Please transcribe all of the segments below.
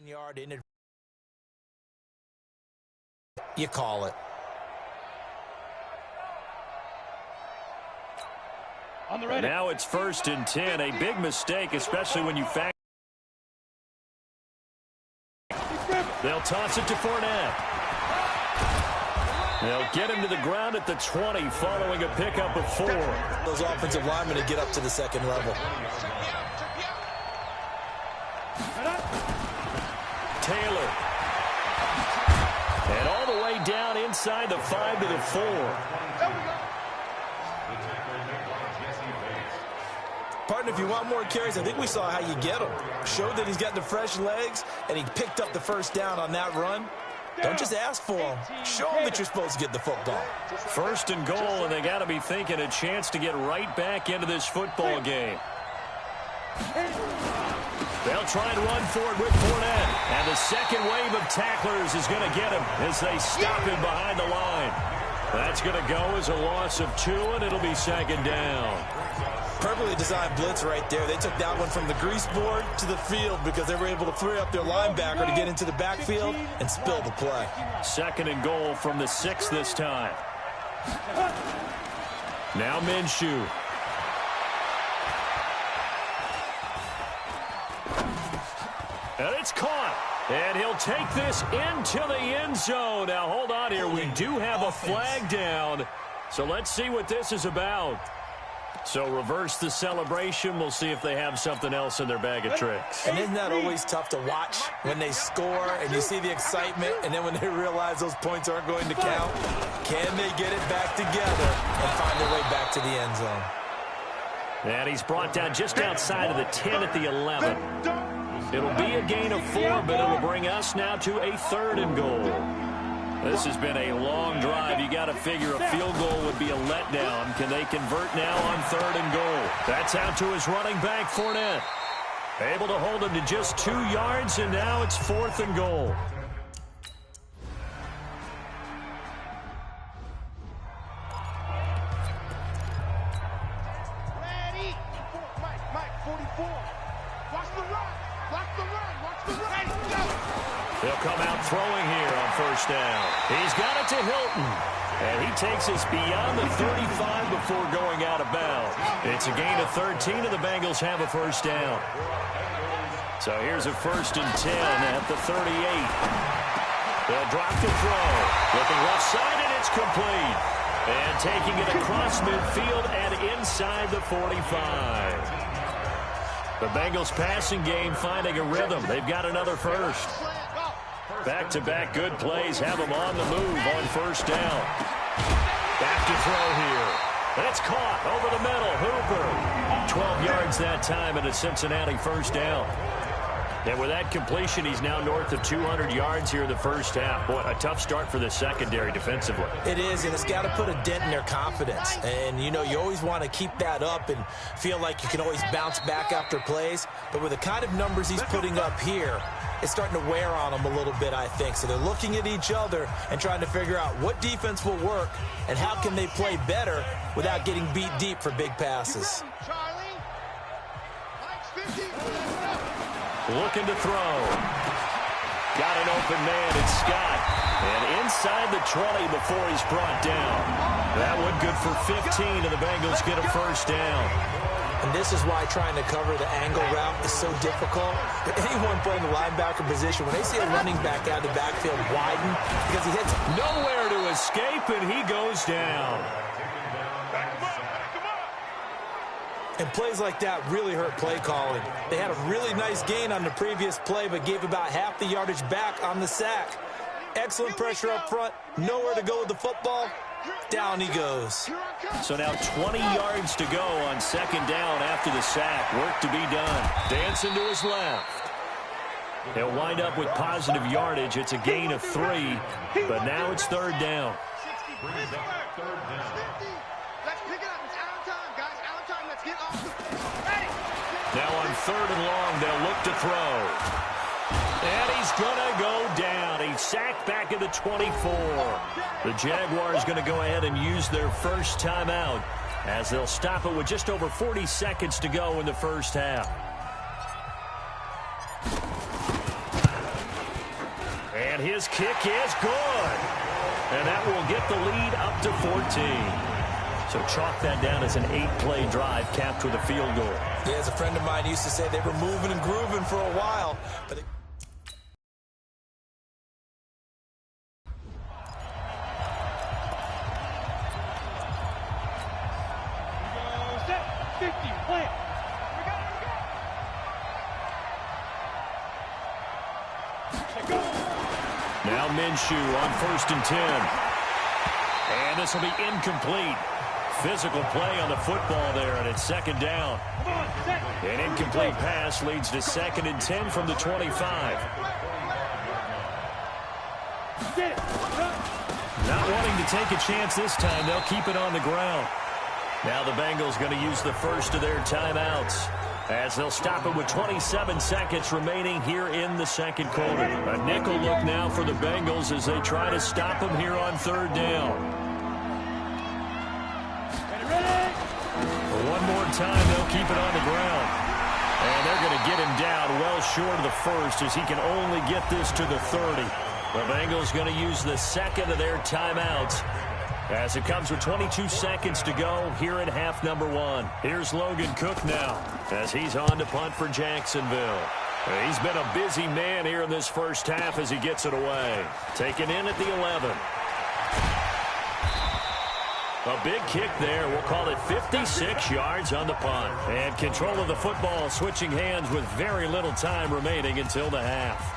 Yard in it. You call it. On the ready. Now it's 1st and 10. A big mistake, especially when you factor. They'll toss it to Fournette. They'll get him to the ground at the 20 following a pickup of 4. Those offensive linemen to get up to the second level. Taylor. And all the way down inside the 5 to the 4. Partner, if you want more carries, I think we saw how you get them. Showed that he's got the fresh legs, and he picked up the first down on that run. Don't just ask for them. Show them that you're supposed to get the football. 1st and goal, and they got to be thinking a chance to get right back into this football game. They'll try and run forward with Fournette. And the second wave of tacklers is going to get him as they stop him behind the line. That's going to go as a loss of 2, and it'll be 2nd down. Perfectly designed blitz right there. They took that one from the grease board to the field because they were able to free up their linebacker to get into the backfield and spill the play. 2nd and goal from the 6 this time. Now Minshew. And it's caught. And he'll take this into the end zone. Now, hold on here. We do have a flag down. So let's see what this is about. So reverse the celebration. We'll see if they have something else in their bag of tricks. And isn't that always tough to watch when they score and you see the excitement, and then when they realize those points aren't going to count? Can they get it back together and find their way back to the end zone? And he's brought down just outside of the 10 at the 11. It'll be a gain of 4, but it'll bring us now to a 3rd and goal. This has been a long drive. You got to figure a field goal would be a letdown. Can they convert now on 3rd and goal? That's out to his running back, Fournette. Able to hold him to just 2 yards, and now it's 4th and goal. Ready. Mike, 44. Watch the run. Watch the run. Watch the run. Go. They'll come out throwing here on 1st down. He's got it to Hilton. And he takes us beyond the 35 before going out of bounds. It's a gain of 13, and the Bengals have a 1st down. So here's a 1st and 10 at the 38. They'll drop the throw. Looking left side, and it's complete. And taking it across midfield and inside the 45. The Bengals passing game finding a rhythm. They've got another 1st. Back-to-back good plays have them on the move on 1st down. Back to throw here. And it's caught over the middle. Hooper. 12 yards that time and a Cincinnati 1st down. And with that completion, he's now north of 200 yards here in the 1st half. Boy, a tough start for the secondary defensively. It is, and it's got to put a dent in their confidence. And, you know, you always want to keep that up and feel like you can always bounce back after plays. But with the kind of numbers he's putting up here, it's starting to wear on them a little bit, I think. So they're looking at each other and trying to figure out what defense will work and how can they play better without getting beat deep for big passes. Looking to throw. Got an open man, it's Scott. And inside the 20 before he's brought down. That one good for 15, and the Bengals get a 1st down. And this is why trying to cover the angle route is so difficult. But anyone playing the linebacker position, when they see a running back out of the backfield widen, because he hits nowhere to escape, and he goes down. And plays like that really hurt play calling. They had a really nice gain on the previous play, but gave about half the yardage back on the sack. Excellent pressure up front. Nowhere to go with the football. Down he goes. So now 20 yards to go on 2nd down after the sack. Work to be done. Dancing to his left. He'll wind up with positive yardage. It's a gain of 3, but now it's 3rd down. Now on 3rd and long, they'll look to throw. And he's going to go down. He's sacked back at the 24. The Jaguars going to go ahead and use their 1st timeout as they'll stop it with just over 40 seconds to go in the 1st half. And his kick is good. And that will get the lead up to 14. So chalk that down as an 8-play drive capped with a field goal. Yeah, as a friend of mine used to say, they were moving and grooving for a while. But Set, 50, plant. Now Minshew on 1st and 10. And this will be incomplete. Physical play on the football there, and it's 2nd down. An incomplete pass leads to 2nd and 10 from the 25. Not wanting to take a chance this time, they'll keep it on the ground. Now the Bengals going to use the first of their timeouts, as they'll stop it with 27 seconds remaining here in the 2nd quarter. A nickel look now for the Bengals as they try to stop him here on 3rd down. One more time, they'll keep it on the ground. And they're going to get him down well short of the first as he can only get this to the 30. The Bengals going to use the 2nd of their timeouts as it comes with 22 seconds to go here in half number 1. Here's Logan Cook now as he's on to punt for Jacksonville. He's been a busy man here in this first half as he gets it away. Taken in at the 11. A big kick there. We'll call it 56 yards on the punt. And control of the football switching hands with very little time remaining until the half.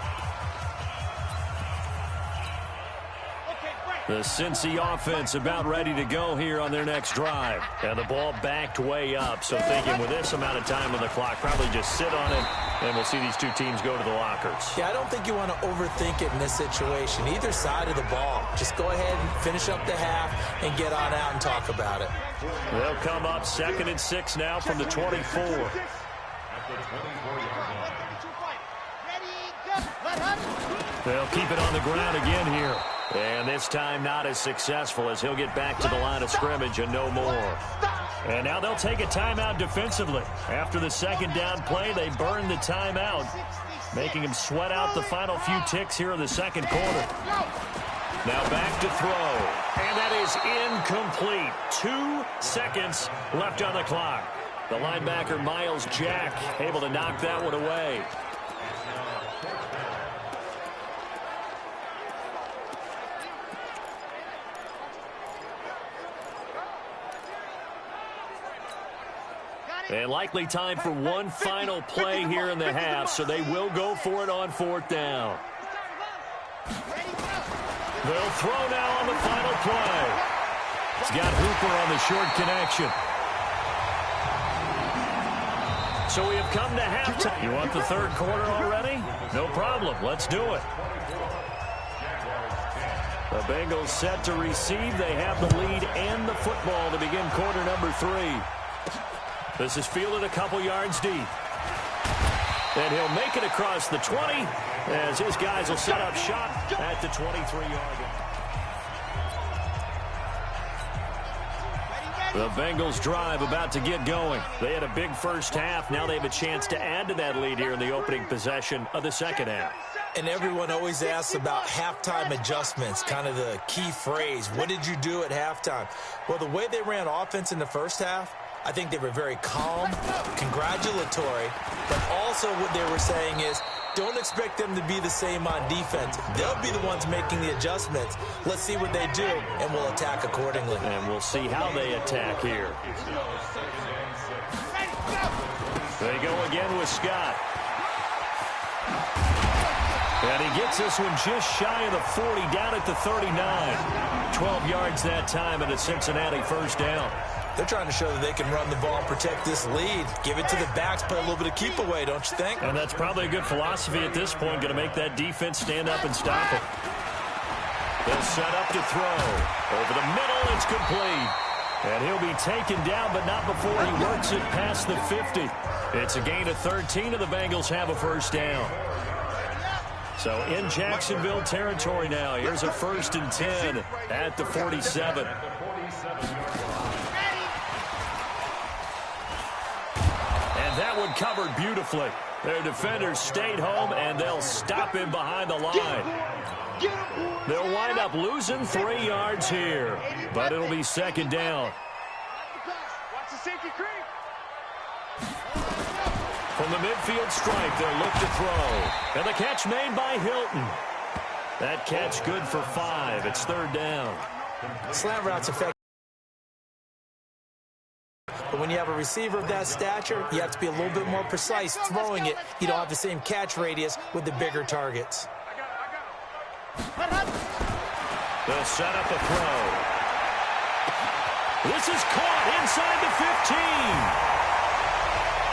The Cincy offense about ready to go here on their next drive. And the ball backed way up. So thinking with this amount of time on the clock, probably just sit on it, and we'll see these two teams go to the lockers. Yeah, I don't think you want to overthink it in this situation. Either side of the ball. Just go ahead and finish up the half and get on out and talk about it. They'll come up 2nd and 6 now from the 24. They'll keep it on the ground again here. And this time not as successful as he'll get back to the line of scrimmage and no more. And now they'll take a timeout defensively. After the 2nd down play, they burn the timeout, making him sweat out the final few ticks here in the 2nd quarter. Now back to throw. And that is incomplete. 2 seconds left on the clock. The linebacker, Miles Jack, able to knock that one away. And likely time for one final play here in the half, so they will go for it on 4th down. They'll throw now on the final play. It's got Hooper on the short connection. So we have come to halftime. You want the 3rd quarter already? No problem. Let's do it. The Bengals set to receive. They have the lead and the football to begin quarter number 3. This is fielded a couple yards deep. And he'll make it across the 20 as his guys will set up shop at the 23-yard line. The Bengals drive about to get going. They had a big first half. Now they have a chance to add to that lead here in the opening possession of the 2nd half. And everyone always asks about halftime adjustments, kind of the key phrase. What did you do at halftime? Well, the way they ran offense in the first half, I think they were very calm, congratulatory, but also what they were saying is don't expect them to be the same on defense. They'll be the ones making the adjustments. Let's see what they do, and we'll attack accordingly. And we'll see how they attack here. They go again with Scott. And he gets this one just shy of the 40, down at the 39. 12 yards that time, and a Cincinnati 1st down. They're trying to show that they can run the ball and protect this lead. Give it to the backs, play a little bit of keep away, don't you think? And that's probably a good philosophy at this point, going to make that defense stand up and stop it. They'll set up to throw. Over the middle, it's complete. And he'll be taken down, but not before he works it past the 50. It's a gain of 13, and the Bengals have a 1st down. So in Jacksonville territory now. Here's a 1st and 10 at the 47. And that one covered beautifully. Their defenders stayed home, and they'll stop him behind the line. They'll wind up losing 3 yards here, but it'll be second down. Watch the safety creep. From the midfield stripe, they'll look to throw. And the catch made by Hilton. That catch good for 5. It's third down. Slant route's effective. But when you have a receiver of that stature, you have to be a little bit more precise throwing it. You don't have the same catch radius with the bigger targets. They'll set up a throw. This is caught inside the 15.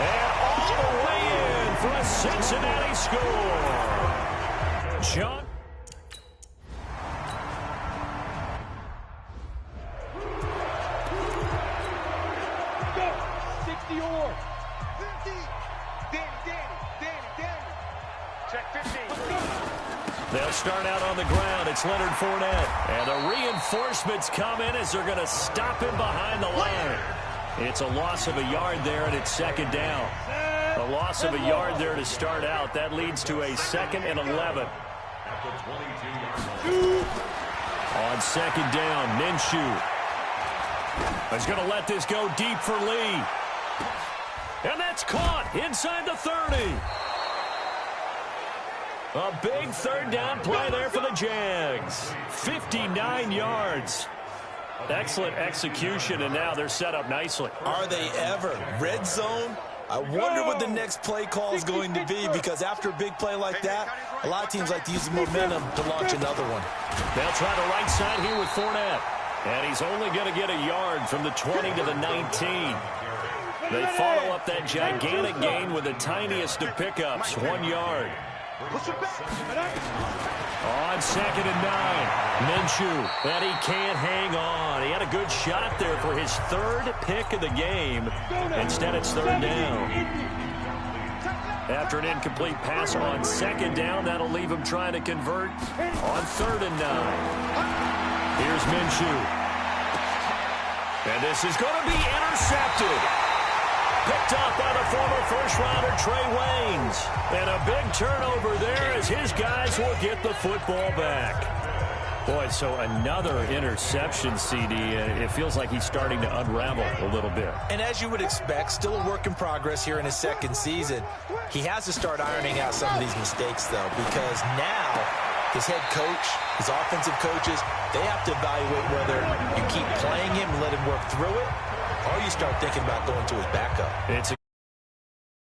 And all the way in for a Cincinnati score. John. They'll start out on the ground. It's Leonard Fournette. And the reinforcements come in as they're going to stop him behind the line. It's a loss of a yard there, and it's second down. A loss of a yard there to start out. That leads to a 2nd and 11. On second down, Minshew is going to let this go deep for Lee. And that's caught inside the 30. A big third down play there for the Jags. 59 yards. Excellent execution, and now they're set up nicely. Are they ever? Red zone? I wonder what the next play call is going to be, because after a big play like that, a lot of teams like to use the momentum to launch another one. They'll try the right side here with Fournette. And he's only going to get a yard from the 20 to the 19. They follow up that gigantic gain with the tiniest of pickups, 1 yard. On second and 9, Minshew, and he can't hang on. He had a good shot there for his 3rd pick of the game. Instead, it's third down. After an incomplete pass on second down, that'll leave him trying to convert on 3rd and 9. Here's Minshew. And this is going to be intercepted. Picked up by the former first-rounder Trey Waynes. And a big turnover there as his guys will get the football back. Boy, so another interception, CD. It feels like he's starting to unravel a little bit. And as you would expect, still a work in progress here in his 2nd season. He has to start ironing out some of these mistakes, though, because now his head coach, his offensive coaches, they have to evaluate whether you keep playing him and let him work through it, or you start thinking about going to his backup. It's a